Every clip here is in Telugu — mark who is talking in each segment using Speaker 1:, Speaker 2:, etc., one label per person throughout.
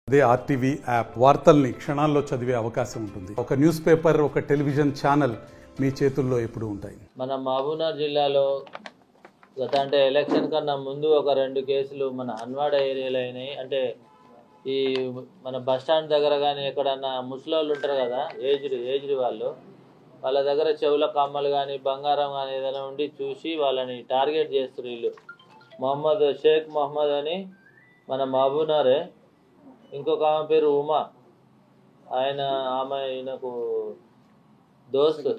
Speaker 1: అదే ఆర్టీవీ యాప్ వార్తల్ని క్షణాల్లో చదివే అవకాశం ఉంటుంది. ఒక న్యూస్ పేపర్, ఒక టెలివిజన్ ఛానల్ మీ చేతుల్లో ఎప్పుడూ ఉంటాయి.
Speaker 2: మన మహబూబ్నగర్ జిల్లాలో అంటే ఎలక్షన్ కన్నా ముందు ఒక 2 కేసులు మన హన్వాడ ఏరియాలో అయినాయి. అంటే ఈ మన బస్ స్టాండ్ దగ్గర కానీ ఎక్కడన్నా ముసలోళ్ళు ఉంటారు కదా, ఏజ్డ్ వాళ్ళ దగ్గర చెవుల కమ్మలు కానీ బంగారం కానీ ఏదైనా ఉండి చూసి వాళ్ళని టార్గెట్ చేస్తారు. వీళ్ళు షేక్ మొహమ్మద్ అని మన మహబూబ్నగరే, ఇంకొక ఆమె పేరు ఉమా, ఈయనకు దోస్తు.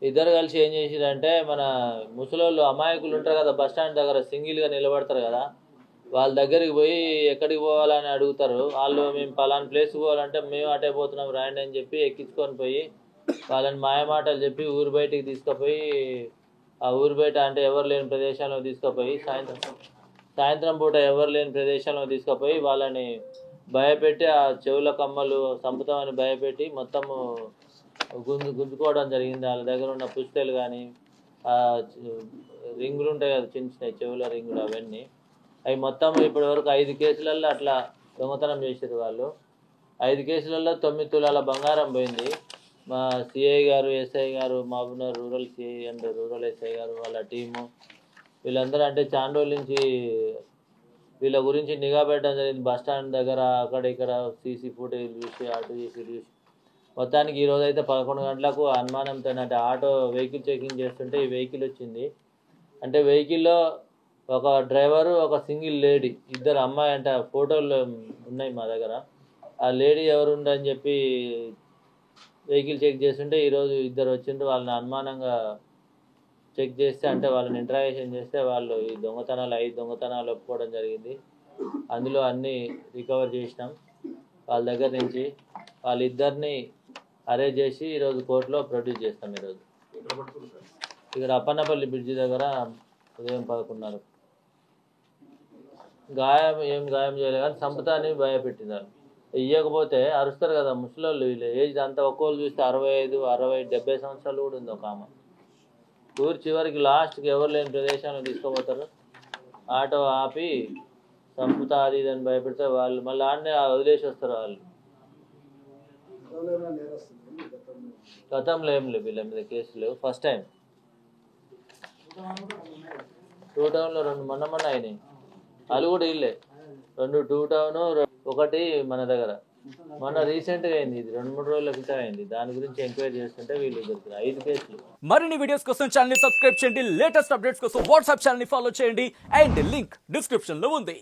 Speaker 2: ఇద్దరు కలిసి ఏం చేసిరంటే మన ముసలోళ్ళు అమాయకులు ఉంటారు కదా బస్ స్టాండ్ దగ్గర సింగిల్గా నిలబడతారు కదా, వాళ్ళ దగ్గరికి పోయి ఎక్కడికి పోవాలని అడుగుతారు. వాళ్ళు మేము పలానా ప్లేస్కి పోవాలంటే మేము అటే పోతున్నాం రాండి అని చెప్పి ఎక్కించుకొని పోయి వాళ్ళని మాయమాటలు చెప్పి ఊరు బయటికి తీసుకుపోయి ఆ ఊరు బయట అంటే ఎవరు లేని ప్రదేశంలో తీసుకుపోయి సాయంత్రం పూట ఎవరు లేని ప్రదేశంలో తీసుకుపోయి వాళ్ళని భయపెట్టి ఆ చెవుల కమ్మలు చంపుతామని భయపెట్టి మొత్తము గుంజుకోవడం జరిగింది. వాళ్ళ దగ్గర ఉన్న పుస్తలు కానీ ఆ రింగులు ఉంటాయి కదా, చిన్న చిన్న చెవుల రింగులు, అవన్నీ అవి మొత్తం ఇప్పటి వరకు 5 కేసులలో అట్లా దొంగతనం చేసారు వాళ్ళు. 5 కేసులలో 9 తులాల బంగారం పోయింది. మా సిఐ గారు, ఎస్ఐ గారు, Mahabubnagar rural CI and rural SI గారు వాళ్ళ టీము వీళ్ళందరూ అంటే చాలా రోజుల నుంచి వీళ్ళ గురించి నిఘా పెట్టడం జరిగింది. బస్ స్టాండ్ దగ్గర అక్కడ ఇక్కడ సీసీ ఫుటేజ్ చూసి అటు చూసి మొత్తానికి ఈరోజు అయితే 11 గంటలకు అనుమానంతో అంటే ఆటో వెహికల్ చెకింగ్ చేస్తుంటే ఈ వెహికల్ వచ్చింది. అంటే వెహికల్లో ఒక డ్రైవరు, ఒక సింగిల్ లేడీ, ఇద్దరు అమ్మాయి అంట. ఫోటోలు ఉన్నాయి మా దగ్గర. ఆ లేడీ ఎవరు ఉండని చెప్పి వెహికల్ చెక్ చేస్తుంటే ఈరోజు ఇద్దరు వచ్చిండ్రు. వాళ్ళని అనుమానంగా చెక్ చేస్తే అంటే వాళ్ళని ఇంటరాగేషన్ చేస్తే వాళ్ళు ఈ 5 దొంగతనాలు ఒప్పుకోవడం జరిగింది. అందులో అన్నీ రికవర్ చేసినాం. వాళ్ళ దగ్గర నుంచి వాళ్ళిద్దరిని అరెస్ట్ చేసి ఈరోజు కోర్టులో ప్రొడ్యూస్ చేస్తాం. ఈరోజు ఇక్కడ అప్పన్నపల్లి బ్రిడ్జి దగ్గర ఉదయం 11:30. ఏం గాయం చేయలేదు కానీ చంపుతాని భయపెట్టినారు. ఇవ్వకపోతే అరుస్తారు కదా ముసలోళ్ళు. వీళ్ళు ఏజ్ అంతా ఒక్కోళ్ళు చూస్తే 65, 60, 70 సంవత్సరాలు కూడా ఉంది. ఒక ఆమె ఊరు చివరికి లాస్ట్కి ఎవరు లేని ప్రదేశాన్ని తీసుకుపోతారు. ఆటో ఆపి చంపుతా అది ఇదని భయపెడితే వాళ్ళు మళ్ళీ ఆడనే వదిలేసి వస్తారు. వాళ్ళు గతంలో ఏం లేవు వీళ్ళ మీద కేసులు లేవు. ఫస్ట్ టైం 2 టౌన్లో 2 మొన్న అయినాయి. వాళ్ళు కూడా వీళ్ళే 2 2 టౌన్, 1 మన దగ్గర. మొన్న రీసెంట్గా అయింది, ఇది 2-3 రోజుల క్రితం అయింది. దాని గురించి ఎంక్వైరీ చేస్తుంటే వీళ్ళు దొరికిన 5 కేసులు.
Speaker 3: మరిన్ని వీడియోస్ కోసం ఛానల్ ని సబ్స్క్రైబ్ చేయండి. లేటెస్ట్ అప్డేట్స్ కోసం వాట్సాప్ ఛానల్ ని ఫాలో చేయండి. అండ్ లింక్ డిస్క్రిప్షన్ లో ఉంది.